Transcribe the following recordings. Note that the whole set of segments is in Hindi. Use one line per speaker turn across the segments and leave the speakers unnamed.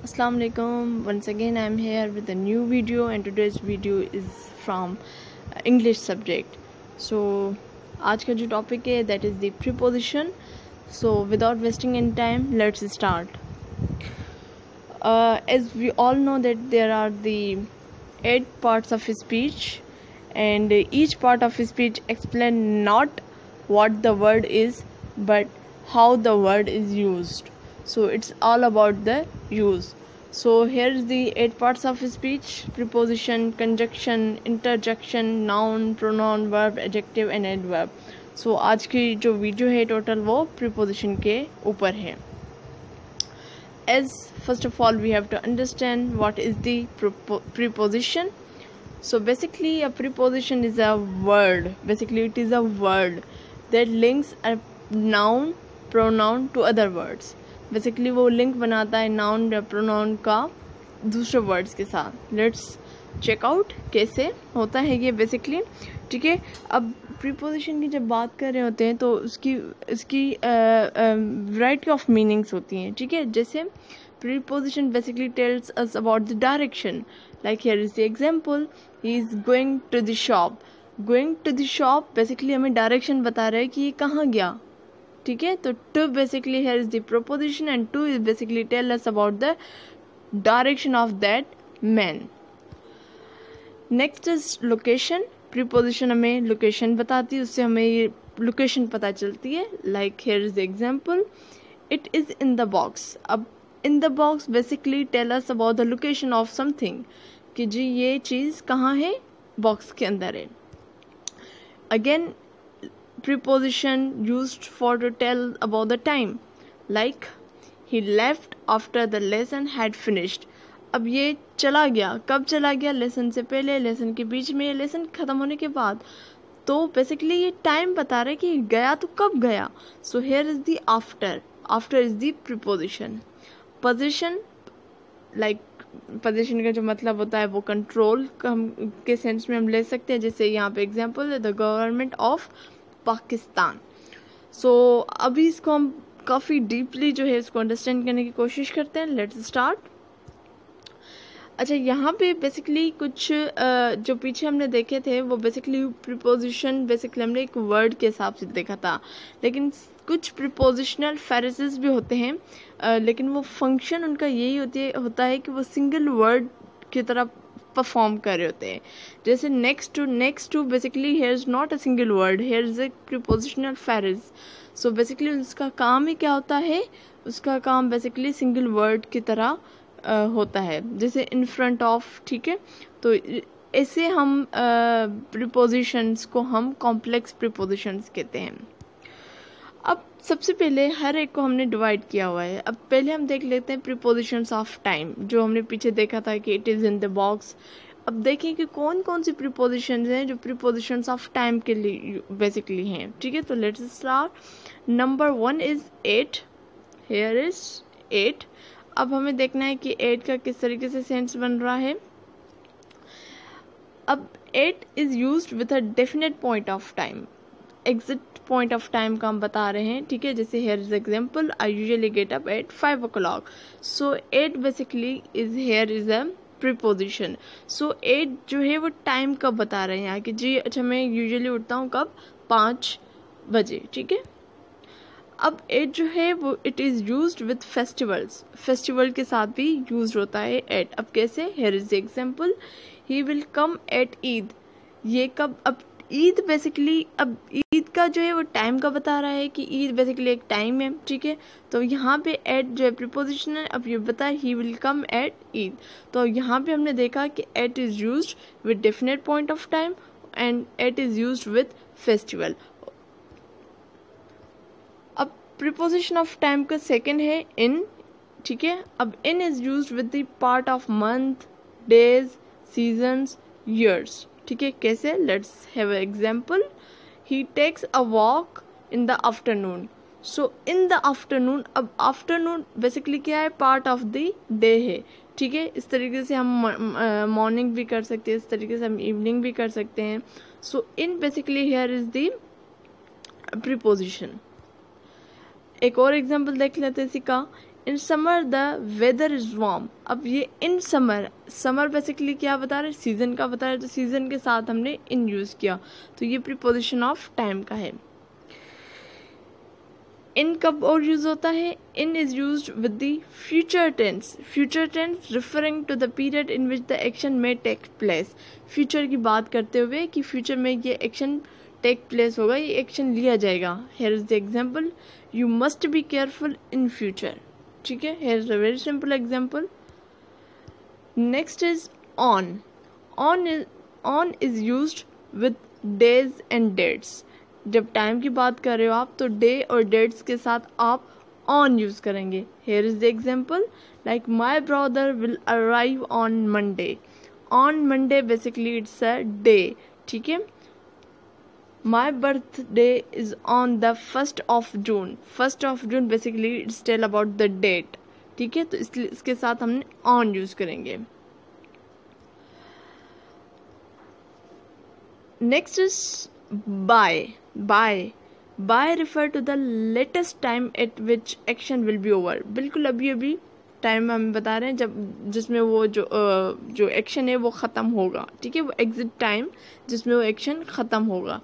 Assalamu alaikum. Once again I am here with a new video, and today's video is from English subject. So आज का जो topic है that is the preposition. So without wasting any time, let's start. As we all know that there are the 8 parts of speech, and each part of speech explain not what the word is but how the word is used. So it's all about the use. So here's the 8 parts of speech: preposition, conjunction, interjection, noun, pronoun, verb, adjective and adverb. So आज की जो वीडियो है टोटल वो preposition के ऊपर है. As first of all we have to understand what is the preposition. So basically a preposition is a word. Basically it is a word that links a noun, pronoun to other words. Basically वो लिंक बनाता है नाउन या प्रोनाउन का दूसरे वर्ड्स के साथ. लेट्स चेक आउट कैसे होता है ये बेसिकली. ठीक है, अब प्रीपोजिशन की जब बात कर रहे होते हैं तो इसकी वैरायटी ऑफ मीनिंग्स होती हैं. ठीक है, जैसे preposition basically tells us about the direction. Like here is the example, he is going to the shop. Going to the shop basically हमें डायरेक्शन बता रहा है कि ये कहाँ गया. ठीक है, तो to basically here is the preposition and to is basically tell us about the direction of that man. Next is location. Preposition हमें लोकेशन बताती है, उससे हमें ये लोकेशन पता चलती है. Like here is the example, it is in the box. अब in the box basically tell us about the location of something, कि जी ये चीज़ कहाँ है, बॉक्स के अंदर है. Again preposition used for to tell about the time, like he left after the lesson had finished. अब ये चला गया, कब चला गया, लेसन से पहले, लेसन के बीच में, लेसन ख़त्म होने के बाद. तो बेसिकली ये टाइम बता रहा है कि गया तो कब गया. So here is the after. After is the preposition. Position, like position का जो मतलब होता है वो कंट्रोल के सेंस में हम ले सकते हैं. जैसे यहाँ पे एग्जाम्पल है द गवर्नमेंट ऑफ पाकिस्तान. सो अभी इसको हम काफ़ी डीपली जो है इसको अंडरस्टैंड करने की कोशिश करते हैं. Let's start. अच्छा, यहाँ पे बेसिकली कुछ जो पीछे हमने देखे थे वो बेसिकली प्रीपोजिशन बेसिकली हमने एक वर्ड के हिसाब से देखा था, लेकिन कुछ प्रीपोजिशनल फ्रेजेस भी होते हैं, लेकिन वो फंक्शन उनका यही होता है कि वो सिंगल वर्ड की तरह परफॉर्म कर रहे होते हैं. जैसे next to basically here is not a single word, here is a prepositional phrase. So basically उसका काम ही क्या होता है, उसका काम बेसिकली सिंगल वर्ड की तरह होता है. जैसे इन फ्रंट ऑफ. ठीक है, तो ऐसे हम प्रीपोजिशंस को हम कॉम्प्लेक्स प्रीपोजिशंस कहते हैं. अब सबसे पहले हर एक को हमने डिवाइड किया हुआ है. अब पहले हम देख लेते हैं प्रीपोजिशंस ऑफ टाइम, जो हमने पीछे देखा था कि it is in the box. अब देखें कि कौन कौन सी प्रीपोजिशंस हैं जो प्रीपोजिशंस ऑफ टाइम के लिए बेसिकली हैं. ठीक है, तो let's start. Number 1 is 8. Here is 8. अब हमें देखना है कि 8 का किस तरीके से सेंस बन रहा है. अब 8 is used with a definite point of time. Exact point of time का हम बता रहे हैं. ठीक है, जैसे here is example, I usually get up at 5 o'clock. So 8 basically is here is a preposition. So 8 जो है वो टाइम कब बता रहे हैं यहाँ कि जी अच्छा मैं यूजुअली उठता हूँ कब, 5 बजे. ठीक है, अब 8 जो है वो it is used with festivals. Festival के साथ भी यूज होता है 8. अब कैसे, here is example, he will come at Eid. ये कब, अब ईद बेसिकली, अब ईद का जो है वो टाइम का बता रहा है कि ईद बेसिकली एक टाइम है. ठीक है, तो यहाँ पे एट जो है प्रीपोजिशन है. अब ये बता he will come at Eid, तो यहाँ पे हमने देखा कि at is used with definite point of time and at is used with festival. अब प्रीपोजिशन ऑफ टाइम का सेकेंड है इन. ठीक है, अब in is used with the part of month, days, seasons, years. ठीक है, कैसे, let's have an example, he takes a walk in the afternoon. So in the afternoon, अब आफ्टरनून बेसिकली क्या है, पार्ट ऑफ द डे है. ठीक है, इस तरीके से हम मॉर्निंग भी कर सकते हैं, इस तरीके से हम इवनिंग भी कर सकते हैं. So in basically here is the preposition. एक और एग्जांपल देख लेते हैं इसी का. In summer the weather is warm. अब ये इन समर, समर बेसिकली क्या बता रहे हैं, सीजन का बता रहे हैं, तो सीजन के साथ हमने इन यूज किया, तो ये प्रीपोजिशन ऑफ टाइम का है। इन कब और यूज होता है, in is used with the future tense. Future tense referring to the period in which the action may take place. Future की बात करते हुए कि फ्यूचर में ये एक्शन टेक प्लेस होगा, ये एक्शन लिया जाएगा। Here is the example, you must be careful in future. ठीक है, here is a very simple example. Next is on. On is used with days and dates. जब टाइम की बात कर रहे हो आप, तो डे और डेट्स के साथ आप ऑन यूज करेंगे। Here is the example, like my brother will arrive on Monday. On Monday basically it's a day. ठीक है, my birthday is on the 1st of June। 1st of June basically it's tell about the date. ठीक है, तो इसलिए इसके साथ हमने ऑन यूज करेंगे। Next is by. By refer to the latest time at which action will be over. बिल्कुल अभी अभी टाइम हम बता रहे हैं जब जिसमें वो जो एक्शन है वो ख़त्म होगा। ठीक है, वो एग्जिट टाइम जिसमें वो एक्शन ख़त्म होगा।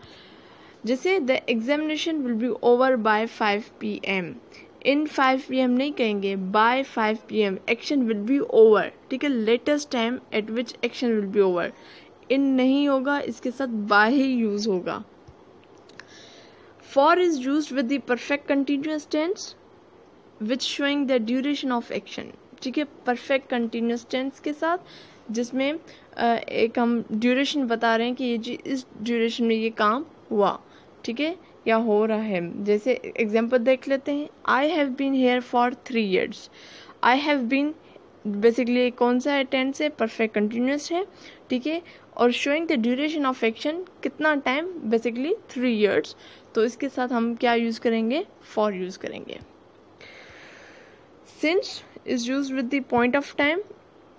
जैसे the examination will be over by 5 PM। In 5 PM नहीं कहेंगे, by 5 PM action will be over. ठीक है, latest time at which action will be over. In नहीं होगा, इसके साथ बाय ही यूज होगा। For is used with the perfect continuous tense which showing the duration of action। ठीक है, perfect continuous tense के साथ जिसमें एक हम ड्यूरेशन बता रहे हैं कि ये इस ड्यूरेशन में ये काम हुआ। ठीक है, या हो रहा है। जैसे एग्जांपल देख लेते हैं, I have been here for 3 years। I have been basically कौन सा है, टेंस है, परफेक्ट कंटिन्यूस है। ठीक है, और showing the duration of action कितना टाइम, बेसिकली 3 years। तो इसके साथ हम क्या यूज करेंगे, फॉर यूज करेंगे। Since is use with the point of time,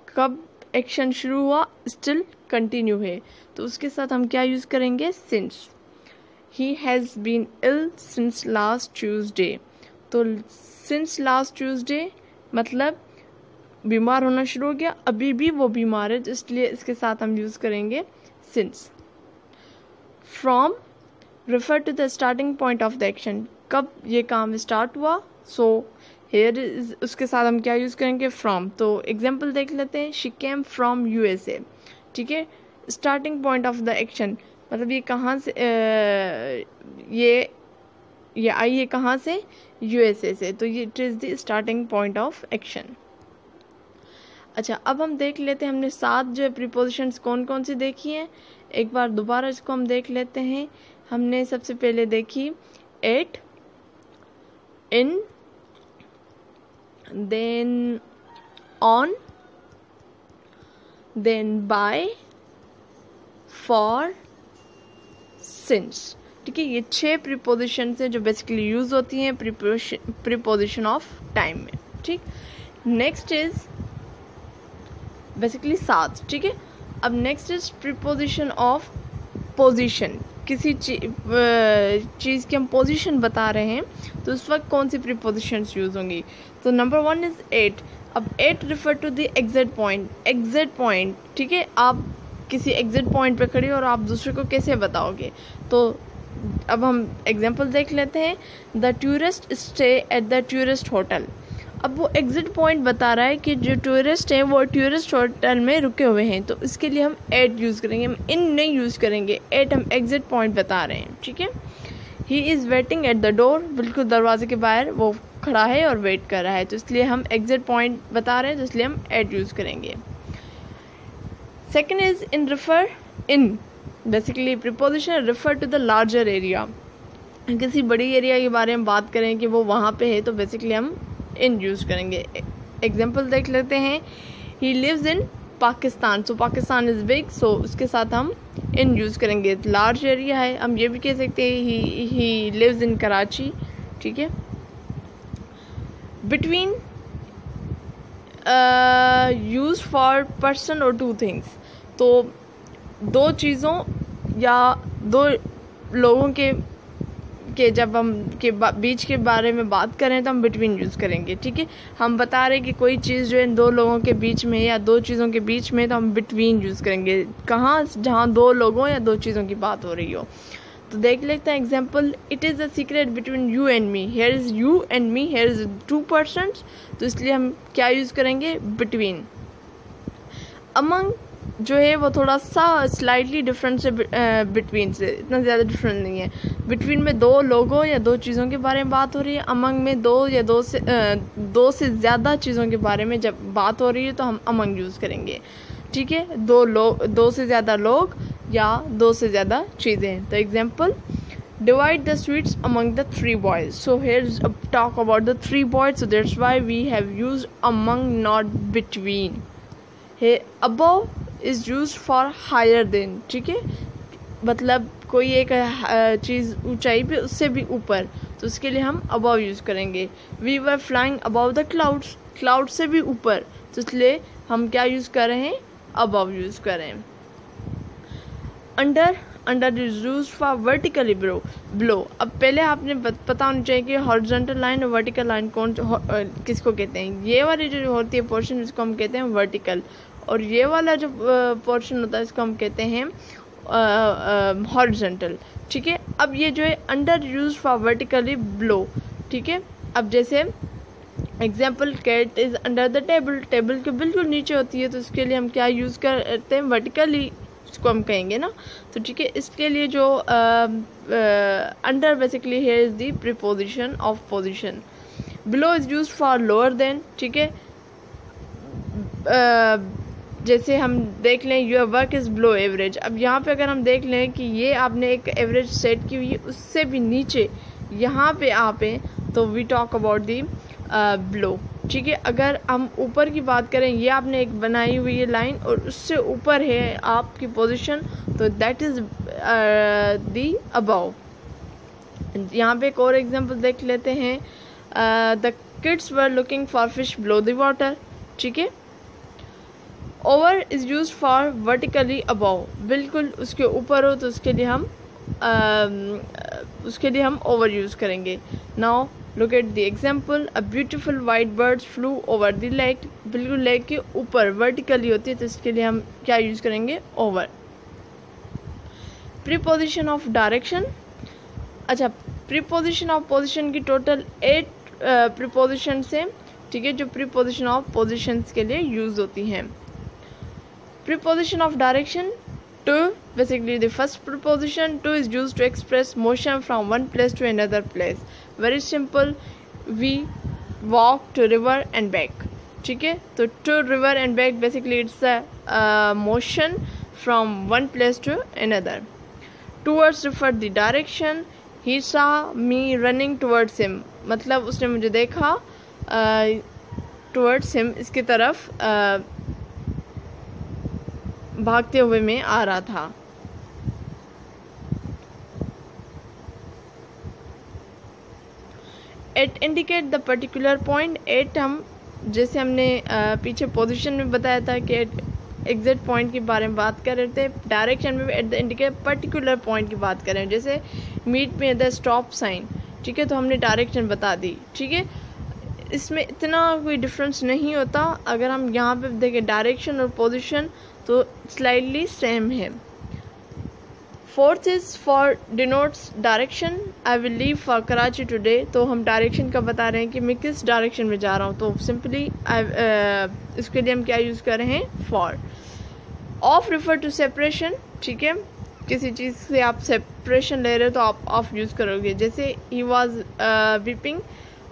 कब एक्शन शुरू हुआ, स्टिल कंटिन्यू है, तो उसके साथ हम क्या यूज करेंगे, since. He has been ill since last Tuesday. तो सिंस लास्ट ट्यूसडे मतलब बीमार होना शुरू हो गया, अभी भी वो बीमार है, तो इसलिए इसके साथ हम यूज करेंगे since. From refer to the starting point of the action। कब ये काम स्टार्ट हुआ, सो हेयर इज, उसके साथ हम क्या यूज करेंगे, फ्रॉम। तो एग्जांपल देख लेते हैं, शी केम फ्रॉम USA। ठीक है, starting point of the action मतलब ये कहाँ से ये आई है कहाँ से, USA से, तो ये it is the starting point of action. अच्छा, अब हम देख लेते हैं, हमने 7 जो प्रीपोजिशंस कौन कौन सी देखी हैं, एक बार दोबारा इसको हम देख लेते हैं। हमने सबसे पहले देखी at, in, then on, then by, for, since. ठीक है, ये 6 प्रीपोजिशंस हैं जो बेसिकली यूज होती हैं प्रीपोजिशन ऑफ टाइम में। ठीक, नेक्स्ट इज बेसिकली 7। ठीक है, अब next is preposition of position. किसी चीज़ की हम पोजीशन बता रहे हैं, तो उस वक्त कौन सी प्रीपोजिशंस यूज होंगी। तो नंबर 1 इज एट। अब at refer to the exit point. Exit point, ठीक है, आप किसी एग्जिट पॉइंट पे खड़े हो और आप दूसरे को कैसे बताओगे। तो अब हम एग्जांपल देख लेते हैं, the tourist stay at the tourist hotel. अब वो एग्जिट पॉइंट बता रहा है कि जो टूरिस्ट हैं वो टूरिस्ट होटल में रुके हुए हैं, तो इसके लिए हम एट यूज़ करेंगे, हम इन नहीं यूज़ करेंगे। एट हम एग्जिट पॉइंट बता रहे हैं। ठीक है, he is waiting at the door. बिल्कुल दरवाजे के बाहर वो खड़ा है और वेट कर रहा है, तो इसलिए हम एग्जिट पॉइंट बता रहे हैं, तो इसलिए हम एट यूज़ करेंगे। Second is in refer. In basically preposition refer to the larger area. किसी बड़ी एरिया के बारे में बात करें कि वो वहाँ पे है, तो बेसिकली हम इन यूज करेंगे। एग्जाम्पल देख लेते हैं, he lives in Pakistan. So Pakistan is big, so उसके साथ हम इन यूज करेंगे। लार्ज एरिया है, हम ये भी कह सकते हैं ही लिव्स इन कराची। ठीक है, बिटवीन यूज फॉर पर्सन और टू थिंग्स। तो दो चीज़ों या दो लोगों के के जब हम बीच के बारे में बात करें तो हम बिटवीन यूज़ करेंगे, ठीक है। हम बता रहे हैं कि कोई चीज़ जो है दो लोगों के बीच में या दो चीज़ों के बीच में, तो हम बिटवीन यूज़ करेंगे कहाँ, जहाँ दो लोगों या दो चीज़ों की बात हो रही हो। तो देख लेते हैं example, it is a secret between you and me, here is you and me, here is 2 persons, तो इसलिए हम क्या यूज़ करेंगे, बिटवीन। अमंग जो है वो थोड़ा सा स्लाइटली डिफरेंट से बिटवीन से, इतना ज़्यादा डिफरेंट नहीं है। बिटवीन में दो लोगों या दो चीज़ों के बारे में बात हो रही है, अमंग में दो से ज़्यादा चीज़ों के बारे में जब बात हो रही है तो हम अमंग यूज़ करेंगे, ठीक है। दो से ज़्यादा लोग या दो से ज़्यादा चीज़ें। तो example, divide the sweets among the 3 boys. So here's a talk about the 3 boys, so that's why we have used among, not between. Here above is used for higher than, ठीक है, मतलब कोई एक चीज़ ऊंचाई पे उससे भी ऊपर, तो उसके लिए हम above यूज़ करेंगे। We were flying above the clouds, cloud से भी ऊपर, तो इसलिए हम क्या यूज़ कर रहे हैं, above यूज़ कर रहे हैं। Under is used for vertically blow. अब पहले आपने पता होना चाहिए कि हॉरिजॉन्टल लाइन और वर्टिकल लाइन किसको कहते हैं। ये वाली जो होती है पोर्शन, इसको हम कहते हैं वर्टिकल, और ये वाला जो पोर्शन होता है इसको हम कहते हैं हॉरिजॉन्टल, ठीक है। अब ये जो है under used for vertically below, ठीक है। अब जैसे example, cat is under the table, table के बिल्कुल नीचे होती है, तो इसके लिए हम क्या यूज़ करते हैं, वर्टिकली इसको हम कहेंगे ना, तो ठीक है। इसके लिए जो under basically here is the preposition of position. Below is used for lower than, ठीक है। जैसे हम देख लें your work is below average, अब यहाँ पे अगर हम देख लें कि ये आपने एक एवरेज सेट की हुई है, उससे भी नीचे यहाँ पे आप हैं, तो we talk about the below, ठीक है। अगर हम ऊपर की बात करें, ये आपने एक बनाई हुई है लाइन और उससे ऊपर है आपकी पोजीशन, तो दैट इज दी अबव। यहाँ पे एक और एग्जांपल देख लेते हैं, the kids were looking for fish below the water, ठीक है। Over is used for vertically above, बिल्कुल उसके ऊपर हो, तो उसके लिए हम ओवर यूज़ करेंगे। Now look at the example, a beautiful white birds flu over the lake, बिल्कुल लेक के ऊपर वर्टिकली होती है, तो इसके लिए हम क्या यूज़ करेंगे, ओवर। प्रीपोजिशन ऑफ डायरेक्शन, अच्छा, प्रीपोजिशन ऑफ पोजिशन की टोटल 8 प्रीपोजिशन है, ठीक है, जो प्रीपोजिशन ऑफ पोजिशंस के लिए यूज होती हैं। Preposition of direction, to, basically the first preposition to is used to express motion from one place to another place. Very simple, we walk to river and back, ठीक है। तो to river and back basically it's a motion from one place to another. Towards refer the direction, he saw me running towards him, मतलब उसने मुझे देखा towards him, इसकी तरफ भागते हुए मैं आ रहा था। At indicate the particular point, at हम जैसे हमने पीछे पोजीशन में बताया था कि एग्जैक्ट पॉइंट के बारे में बात कर रहे थे, डायरेक्शन में at the indicate particular point की बात कर रहे हैं। जैसे मीट में द स्टॉप साइन, ठीक है, तो हमने डायरेक्शन बता दी, ठीक है। इसमें इतना कोई डिफरेंस नहीं होता। अगर हम यहाँ पे देखें डायरेक्शन और पोजीशन, तो स्लाइडली सेम है। Fourth is for denotes direction, I will leave for Karachi today, तो हम डायरेक्शन का बता रहे हैं कि मैं किस डायरेक्शन में जा रहा हूँ, तो सिंपली इसके लिए हम क्या यूज़ कर रहे हैं, for. Of refer to separation, ठीक है, किसी चीज़ से आप सेपरेशन ले रहे हो तो आप ऑफ यूज़ करोगे। जैसे he was weeping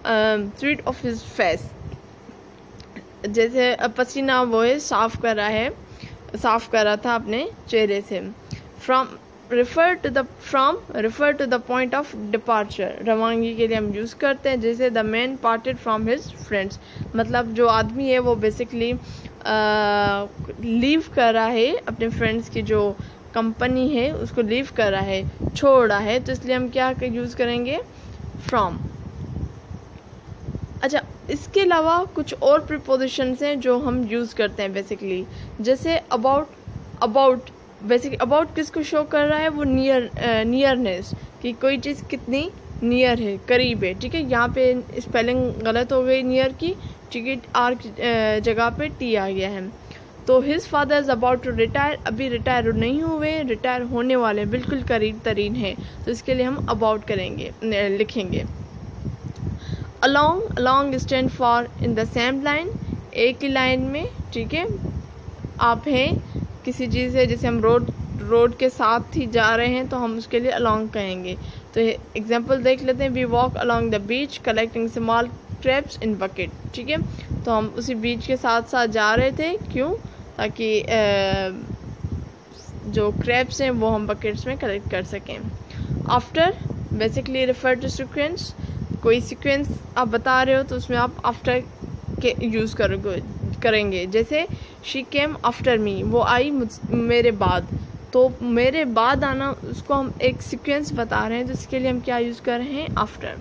sweet of his face, जैसे पसीना वो है साफ कर रहा था अपने चेहरे से। From refer to the point of departure, रवानगी के लिए हम यूज़ करते हैं। जैसे the man parted from his friends, मतलब जो आदमी है वो बेसिकली लीव कर रहा है, अपने फ्रेंड्स की जो कंपनी है उसको लीव कर रहा है, छोड़ रहा है, तो इसलिए हम क्या यूज़ करेंगे, फ्रॉम। अच्छा, इसके अलावा कुछ और प्रीपोजिशंस हैं जो हम यूज़ करते हैं बेसिकली। जैसे अबाउट किसको शो कर रहा है, वो नियरनेस, कि कोई चीज़ कितनी नियर है, करीब है, ठीक है। यहाँ पे स्पेलिंग गलत हो गई नियर की, ठीक है, आर की जगह पे टी आ गया है। तो his father is about to retire, अभी रिटायर नहीं हुए, रिटायर होने वाले, बिल्कुल करीब तरीन है, तो इसके लिए हम अबाउट करेंगे, लिखेंगे। along, along stand for in the same line, एक ही लाइन में, ठीक है। आप हैं किसी चीज़ से, जैसे हम रोड के साथ ही जा रहे हैं तो हम उसके लिए along कहेंगे। तो एग्जांपल देख लेते हैं। We walk along the beach collecting small crabs in bucket, ठीक है। तो हम उसी बीच के साथ साथ जा रहे थे, क्यों, ताकि जो क्रैब्स हैं वो हम बकेट्स में कलेक्ट कर सकें। After basically refer to sequence, कोई सीक्वेंस आप बता रहे हो तो उसमें आप आफ्टर के यूज़ करेंगे। जैसे शी केम आफ्टर मी, वो आई मेरे बाद, तो मेरे बाद आना, उसको हम एक सीक्वेंस बता रहे हैं, तो इसके लिए हम क्या यूज़ कर रहे हैं, after.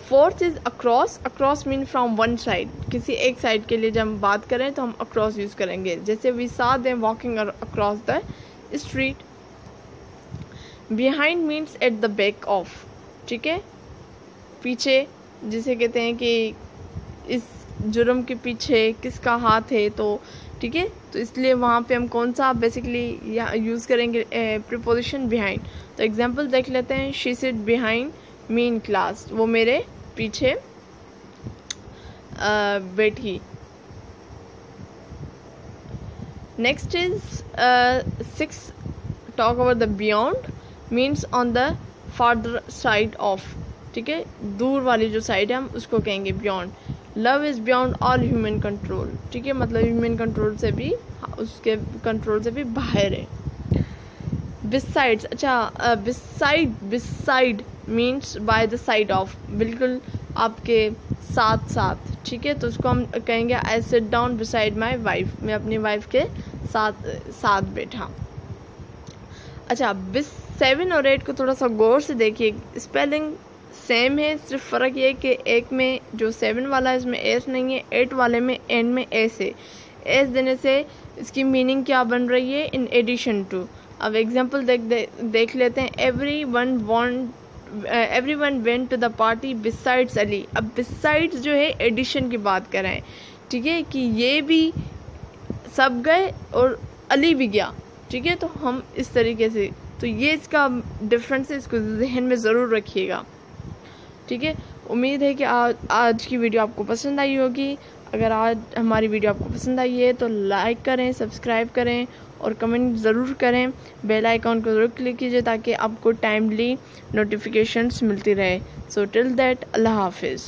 Fourth is across, across mean from one side, किसी एक साइड के लिए जब हम बात करें तो हम अक्रॉस यूज़ करेंगे। जैसे we saw them walking across the street. Behind means at the back of, ठीक है, पीछे, जिसे कहते हैं कि इस जुर्म के पीछे किसका हाथ है, तो ठीक है, तो इसलिए वहाँ पे हम कौन सा बेसिकली यूज़ करेंगे, प्रीपोजिशन बिहाइंड। तो एग्जांपल देख लेते हैं। She sit behind me in class, वो मेरे पीछे बैठी। Next is 6, talk about the beyond, means on the farther side of, ठीक है, दूर वाली जो साइड है हम उसको कहेंगे beyond. Love is beyond all human control, ठीक है, मतलब ह्यूमन कंट्रोल से भी, उसके कंट्रोल से भी बाहर है। बिसाइड्स, अच्छा, beside means by the side of, बिल्कुल आपके साथ साथ, ठीक है, तो उसको हम कहेंगे I sit down beside my wife, मैं अपनी वाइफ के साथ बैठा। अच्छा, 7 और 8 को थोड़ा सा गौर से देखिए, स्पेलिंग सेम है, सिर्फ फ़र्क ये है कि एक में जो 7 वाला है इसमें एस नहीं है, 8 वाले में एंड में एस है। एस देने से इसकी मीनिंग क्या बन रही है, इन एडिशन टू। अब एग्जांपल देख लेते हैं। Everyone went to the party besides Ali. अब बिसाइड्स जो है एडिशन की बात कर रहे हैं, ठीक है, कि ये भी सब गए और अली भी गया, ठीक है, तो हम इस तरीके से, तो ये इसका डिफरेंस है, इसको जहन में ज़रूर रखिएगा, ठीक है। उम्मीद है कि आज की वीडियो आपको पसंद आई होगी। अगर आज हमारी वीडियो आपको पसंद आई है तो लाइक करें, सब्सक्राइब करें और कमेंट ज़रूर करें। बेल आइकॉन को ज़रूर क्लिक कीजिए ताकि आपको टाइमली नोटिफिकेशंस मिलती रहे। सो टिल दैट, अल्लाह हाफिज़।